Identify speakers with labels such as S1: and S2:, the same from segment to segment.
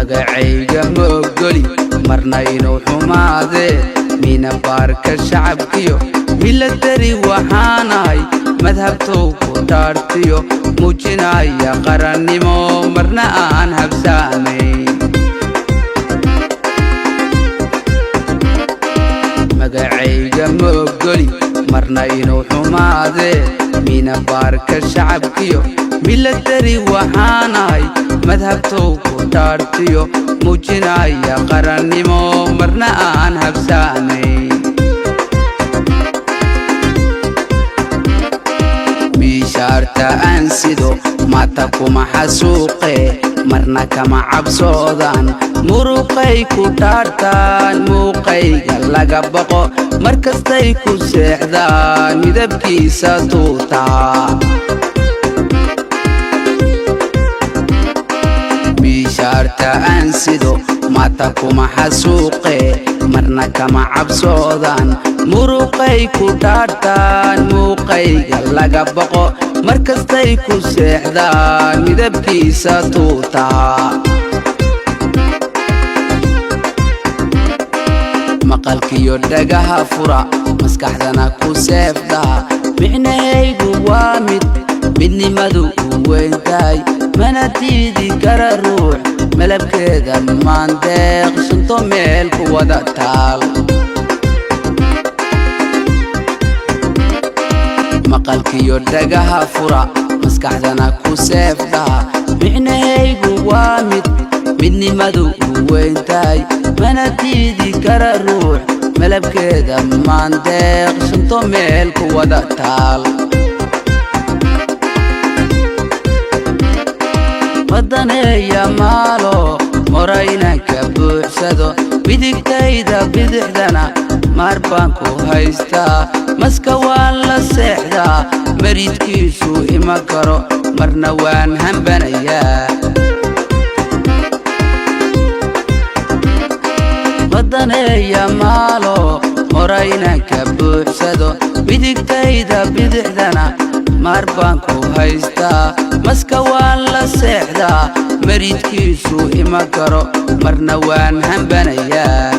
S1: magacayga moogoli marna inuu xumaade mina baarka shacabkiyo milatari waxaanahay madhabtow ku dhaartiyo muujinaya qarannimo marna aan habsaamayn magacayga moogoli marna inuu xumaade mina baarka shacabkiyo milatari waxaanahay madhabtow ku dhaartiyo muujinaya qarannimo marna aan habsaamayn bishaarta aan sido mata kuma xasuuqe marna kama cabsoodan muruqay ku dhaartaan muuqayga laga baqo markastay ku seexdaan midabkiisa tuutaa bishaarta aan sido mata kuma xasuuqe marna kama cabsoodan muruqay ku dhaartaan muuqayga laga baqo markastay ku seexdaan midabkiisa tuutaa maqalkiyo dhagaha fura maskaxdana ku seefda micnahaygu waa midnimadu u weyntahay mana diidi kara ruux malabkeeda maandeeq shanto meel ku wada taal maqalkiyo dhagaha fura maskaxdana ku seefda micnahaygu waa midnimadu u weyntahay mana diidi kara ruux malabkeeda maandeeq shanto meel ku wada taal wadaneeya maalo moraynanka buuxsado bidigtayda bidixdana maar baan ku haystaa maska waan la seexdaa maridkiisu ima karo marna waan hambanayaa wadaneeya maalo moraynanka buuxsado bidigtayda bidixdana maar baan ku haystaa maska waan la seexdaa maridkiisu ima karo marna waan hambanayaa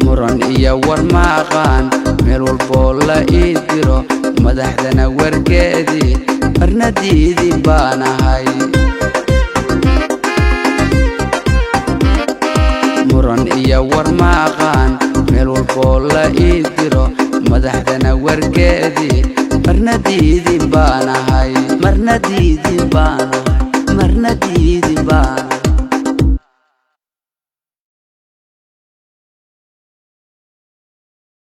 S1: muran iyo war maaqaan meel walboo la ii diro madaxdana wargeedii marna diidi baanahay muran iyo war maaqaan meel walboo la ii diro madaxdana wargeedii marna diidi baanahay